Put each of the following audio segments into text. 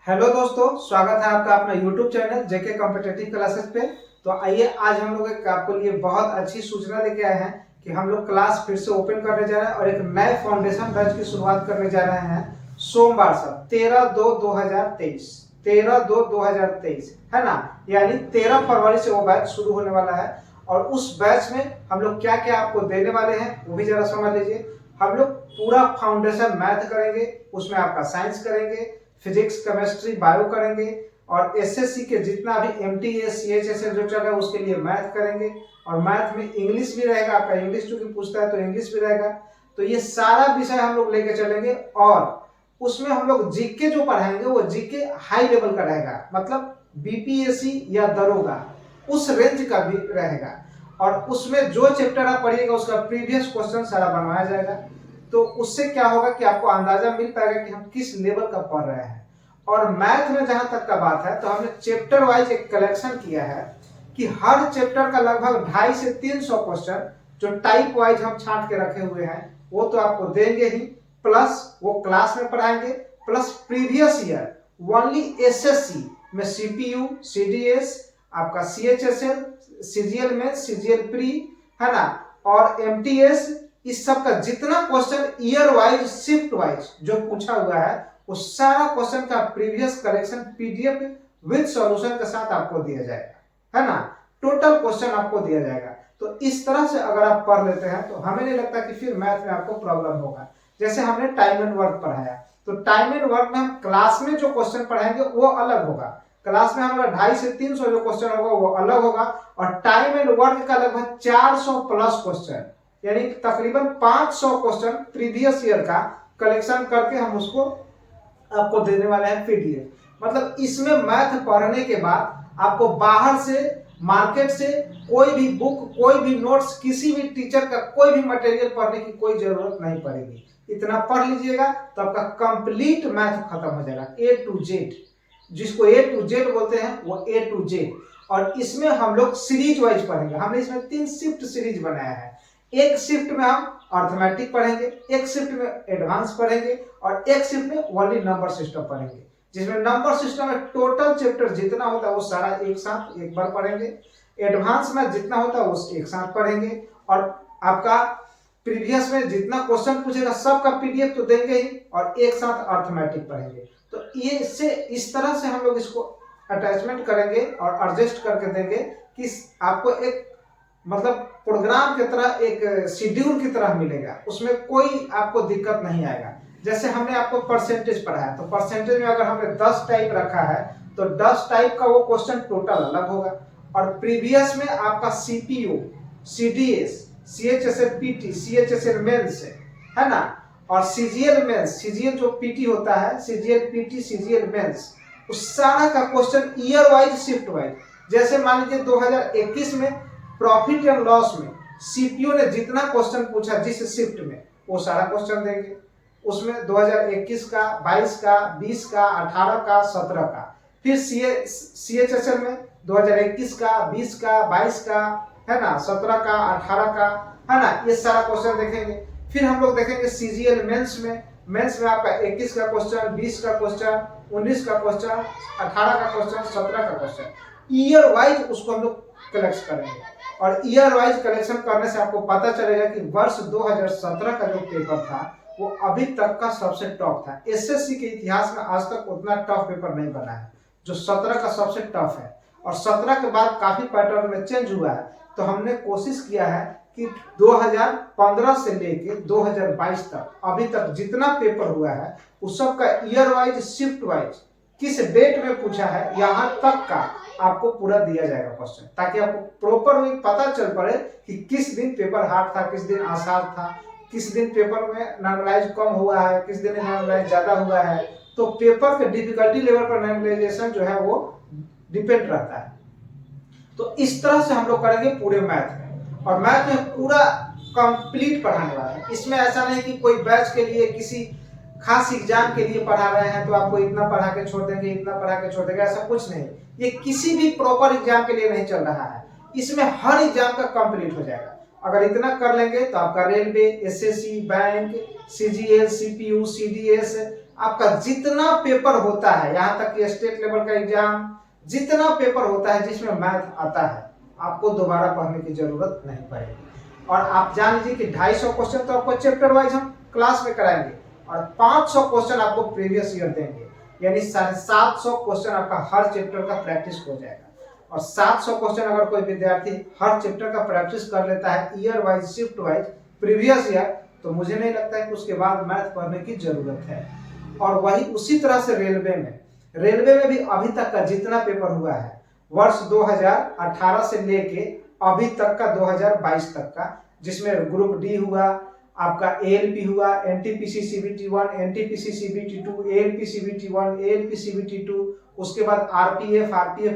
Hello दोस्तों, स्वागत है आपका अपना यूट्यूब चैनल जेके कॉम्पिटिटिव क्लासेस पे। तो आइए आज हम लोग एक आपको लिए बहुत अच्छी सूचना लेके आए हैं कि हम लोग क्लास फिर से ओपन करने जा रहे हैं और एक नए फाउंडेशन बैच की शुरुआत करने जा रहे हैं सोमवार से 13/2/2023 13/2/2023 है ना। यानी 13 फरवरी से वो बैच शुरू होने वाला है और उस बैच में हम लोग क्या क्या आपको देने वाले हैं वो भी जरा समझ लीजिए। हम लोग पूरा फाउंडेशन मैथ करेंगे, उसमें आपका साइंस करेंगे, फिजिक्स केमिस्ट्री बायो करेंगे और एसएससी के जितना भी एमटीएस सीएचएसएल जो चल रहा है उसके लिए मैथ करेंगे और मैथ में इंग्लिश भी रहेगा। आपका इंग्लिश चूंकि पूछता है तो इंग्लिश भी रहेगा। तो ये सारा विषय हम लोग लेके चलेंगे और उसमें हम लोग जीके जो पढ़ाएंगे वो जीके हाई लेवल का रहेगा, मतलब बीपीएससी या दरोगा उस रेंज का भी रहेगा और उसमें जो चैप्टर आप पढ़िएगा उसका प्रीवियस क्वेश्चन सारा बनवाया जाएगा। तो उससे क्या होगा कि आपको अंदाजा मिल पाएगा कि हम किस लेवल का पढ़ रहे हैं। और मैथ में जहां तक का बात है तो हमने चैप्टर वाइज एक कलेक्शन किया है कि हर चैप्टर का लगभग 250 से 300 क्वेश्चन जो टाइप वाइज हम छांट के रखे हुए हैं वो तो आपको देंगे ही, प्लस वो क्लास में पढ़ाएंगे, plus previous year only SSC में सीपीयू सीडीएस आपका सीएचएसएल सीजीएल में सीजीएल प्री है ना और एमटीएस, इस सब का जितना question year wise shift wise जो पूछा हुआ है वो सारा क्वेश्चन का previous collection PDF with solution के साथ आपको दिया जाएगा, है ना। टोटल क्वेश्चन आपको दिया जाएगा। तो इस तरह से अगर आप पढ़ लेते हैं तो हमें नहीं लगता कि फिर मैथ में आपको प्रॉब्लम होगा। जैसे हमने टाइम एंड वर्क पढ़ाया तो टाइम एंड वर्क में हम क्लास में जो क्वेश्चन पढ़ाएंगे वो अलग होगा। क्लास में हमारा 250 से 300 जो क्वेश्चन होगा वो अलग होगा और टाइम एंड वर्क का लगभग 400 प्लस क्वेश्चन यानी तकरीबन 500 क्वेश्चन प्रीवियस ईयर का कलेक्शन करके हम उसको आपको देने वाले हैं पीडीएफ। मतलब इसमें मैथ पढ़ने के बाद आपको बाहर से मार्केट से कोई भी बुक कोई भी नोट्स किसी भी टीचर का कोई भी मटेरियल पढ़ने की कोई जरूरत नहीं पड़ेगी। इतना पढ़ लीजिएगा तो आपका कंप्लीट मैथ खत्म हो जाएगा ए टू जेड। जिसको ए टू जेड बोलते हैं वो ए टू जेड। और इसमें हम लोग सीरीज वाइज पढ़ेंगे। हमने इसमें 3 शिफ्ट सीरीज बनाया है। एक शिफ्ट में हम अर्थमेटिक पढ़ेंगे, एक शिफ्ट में एडवांस पढ़ेंगे और एक शिफ्ट में ओनली नंबर सिस्टम पढ़ेंगे, जिसमें नंबर सिस्टम में टोटल चैप्टर जितना होता है वो सारा एक साथ एक बार पढ़ेंगे। एडवांस में जितना होता है वो एक साथ पढ़ेंगे और आपका प्रीवियस में जितना क्वेश्चन पूछेगा सब का पीडीएफ तो देंगे ही और एक साथ अर्थमेटिक पढ़ेंगे। तो ये इससे इस तरह से हम लोग इसको अटैचमेंट करेंगे और एडजस्ट करके देंगे कि आपको एक मतलब प्रोग्राम की तरह एक शेड्यूल की तरह मिलेगा, उसमें कोई आपको दिक्कत नहीं आएगा। जैसे हमने आपको परसेंटेज पढ़ाया तो परसेंटेज में अगर हमने 10 टाइप रखा है तो 10 टाइप का वो क्वेश्चन टोटल अलग होगा और प्रीवियस में आपका CPU CDS CHSL PT CHSL mains है ना और सीजीएल मेंस सीजीएल जो पीटी होता है सीजीएल पीटी सीजीएल मेंस उस सारा का question year wise shift wise. जैसे मान लीजिए 2021 में प्रॉफिट एंड लॉस में सीपीयू ने जितना क्वेश्चन पूछा जिस शिफ्ट में वो सारा क्वेश्चन देंगे। उसमें 2021 का 22 का 20 का 18 का 17 का। फिर सीएचएसएल में 2021 का 20 का 22 का है ना 17 का 18 का है ना ये सारा क्वेश्चन देखेंगे। फिर हम लोग देखेंगे सीजीएल मेंस में आपका 21 का क्वेश्चन 20 का क्वेश्चन 19 का क्वेश्चन 18 का क्वेश्चन 17 का क्वेश्चन ईयर वाइज उसको हम लोग कलेक्ट करेंगे। और ईयर वाइज कलेक्शन करने से आपको पता चलेगा कि वर्ष 2017 का जो पेपर था वो अभी तक का सबसे टफ था। एसएससी के इतिहास में आज तक उतना टफ पेपर नहीं बना है जो 17 का सबसे टफ है और 17 के बाद काफी पैटर्न में चेंज हुआ है। तो हमने कोशिश किया है कि 2015 से लेके 2022 तक अभी तक जितना पेपर हुआ है उस सब का ईयर वाइज शिफ्ट वाइज किस डेट में पूछा है यहाँ तक का आपको पूरा दिया जाएगा क्वेश्चन, ताकि आपको प्रॉपर में पता चल पड़े कि किस दिन पेपर हार्ड था किस दिन आसान था, किस दिन पेपर में नॉर्मलाइज कम हुआ है किस दिन नॉर्मलाइज ज्यादा हुआ है। तो पेपर के डिफिकल्टी लेवल पर नॉर्मलाइजेशन जो है वो डिपेंड रहता है। तो इस तरह से हम लोग करेंगे पूरे मैथ में और मैथ में पूरा कंप्लीट पढ़ाने वाला है। इसमें ऐसा नहीं कि कोई बैच के लिए किसी खास एग्जाम के लिए पढ़ा रहे हैं तो आपको इतना पढ़ा के छोड़ देंगे इतना पढ़ा के छोड़ देंगे, ऐसा कुछ नहीं। ये किसी भी प्रॉपर एग्जाम के लिए नहीं चल रहा है। इसमें हर एग्जाम का कंप्लीट हो जाएगा। अगर इतना कर लेंगे तो आपका railway SSC bank CGL CPU CDS आपका जितना पेपर होता है, यहाँ तक कि स्टेट लेवल का एग्जाम, जितना पेपर होता है जिसमें मैथ आता है, आपको दोबारा पढ़ने की जरूरत नहीं पड़ेगी। और आप जान लीजिए कि 250 क्वेश्चन तो आपको चैप्टर वाइज हम क्लास में कराएंगे और 500 क्वेश्चन आपको प्रीवियस ईयर देंगे, यानी 750 क्वेश्चन आपका हर चैप्टर का प्रैक्टिस हो जाएगा। और 700 क्वेश्चन अगर कोई विद्यार्थी हर चैप्टर का प्रैक्टिस कर लेता है year wise, shift wise, previous year, तो मुझे नहीं लगता है कि उसके बाद मैथ पढ़ने की जरूरत है। और वही उसी तरह से रेलवे में भी अभी तक का जितना पेपर हुआ है वर्ष 2018 से लेके अभी तक का 2022 तक का, जिसमें ग्रुप डी हुआ, आपका एएलपी हुआ, NTPC CBT 1, NTPC CBT 2, ALP CBT 1, ALP CBT 2, उसके बाद आरपीएफ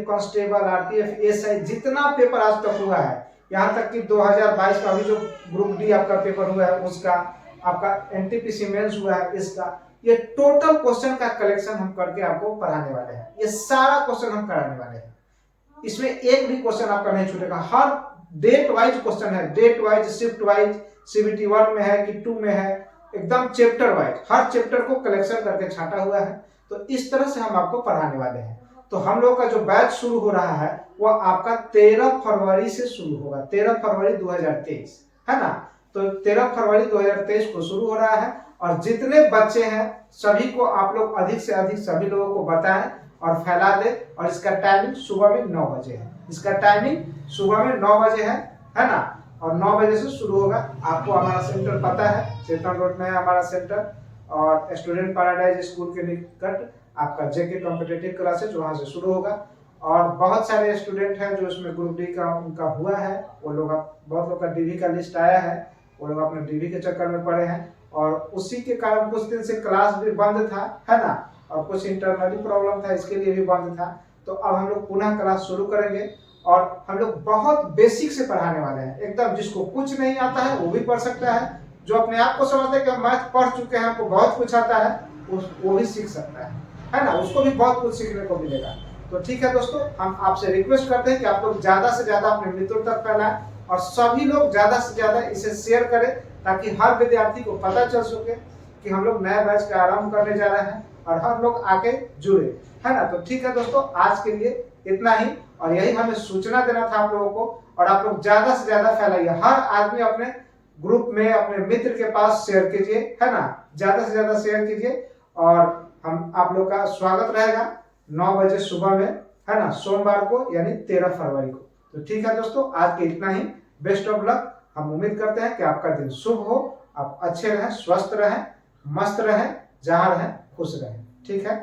कांस्टेबल, आरपीएफ एसआई, जितना पेपर आज तक हुआ है, यहाँ तक कि 2022 का अभी जो ग्रुप डी आपका पेपर हुआ है उसका, आपका एनटीपीसी मेंस हुआ है इसका, ये टोटल क्वेश्चन का कलेक्शन हम करके आपको पढ़ाने वाले हैं। ये सारा क्वेश्चन हम कराने वाले हैं, इसमें एक भी क्वेश्चन आपका नहीं छूटेगा। हर डेट वाइज क्वेश्चन है, date wise, shift wise, CBT 1 में है कि 2 में है, एकदम चैप्टर वाइज हर चैप्टर को कलेक्शन करके छाटा हुआ है। तो इस तरह से हम आपको पढ़ाने वाले हैं। तो हम लोग का जो बैच शुरू हो रहा है वो आपका 13 फरवरी से शुरू होगा, 13 फरवरी 2023, है ना। तो 13 फरवरी 2023 को शुरू हो रहा है और जितने बच्चे हैं सभी को आप लोग अधिक से अधिक सभी लोगों को बताएं और फैला दे। और इसका टाइमिंग सुबह में 9 बजे है, इसका टाइमिंग सुबह में 9 बजे है ना। और 9 बजे से शुरू होगा। आपको हमारा सेंटर पता है, चेतन रोड में है हमारा सेंटर, और स्टूडेंट पैराडाइज स्कूल के निकट आपका जेके कॉम्पिटिटिव क्लासेज, वहां से शुरू होगा। और बहुत सारे स्टूडेंट हैं जो इसमें ग्रुप डी का उनका हुआ है, वो लोग, बहुत लोग का डीवी का लिस्ट आया है, वो लोग अपने डीवी के चक्कर में पड़े हैं और उसी के कारण कुछ दिन से क्लास भी बंद था, है ना, और कुछ इंटरनली प्रॉब्लम था, इसके लिए भी बंद था। तो अब हम लोग पुनः क्लास शुरू करेंगे और हम लोग बहुत बेसिक से पढ़ाने वाले हैं, एकदम जिसको कुछ नहीं आता है वो भी पढ़ सकता है, जो अपने आप को समझते हैं कि हम मैथ पढ़ चुके हैं, हमको बहुत कुछ आता है, वो भी सीख सकता है ना, उसको भी बहुत कुछ सीखने को मिलेगा। तो ठीक है दोस्तों, हम आपसे रिक्वेस्ट करते हैं कि आप लोग ज्यादा से ज्यादा अपने मित्रों तक फैलाएं और सभी लोग ज्यादा से ज्यादा इसे शेयर करें, ताकि हर विद्यार्थी को पता चल सके कि हम लोग नया बैच का आरंभ करने जा रहे हैं और हम लोग आके जुड़े, है ना। तो ठीक है दोस्तों, आज के लिए इतना ही, और यही हमें सूचना देना था आप लोगों को। और आप लोग ज्यादा से ज्यादा फैलाइए, हर आदमी अपने ग्रुप में अपने मित्र के पास शेयर कीजिए, है ना, ज्यादा से ज्यादा शेयर कीजिए। और हम आप लोग का स्वागत रहेगा 9 बजे सुबह में, है ना, सोमवार को, यानी 13 फरवरी को। तो ठीक है दोस्तों, आज के इतना ही। Best of luck. हम उम्मीद करते हैं कि आपका दिन शुभ हो, आप अच्छे रहें, स्वस्थ रहें, मस्त रहें, जहां रहें खुश रहें। ठीक है।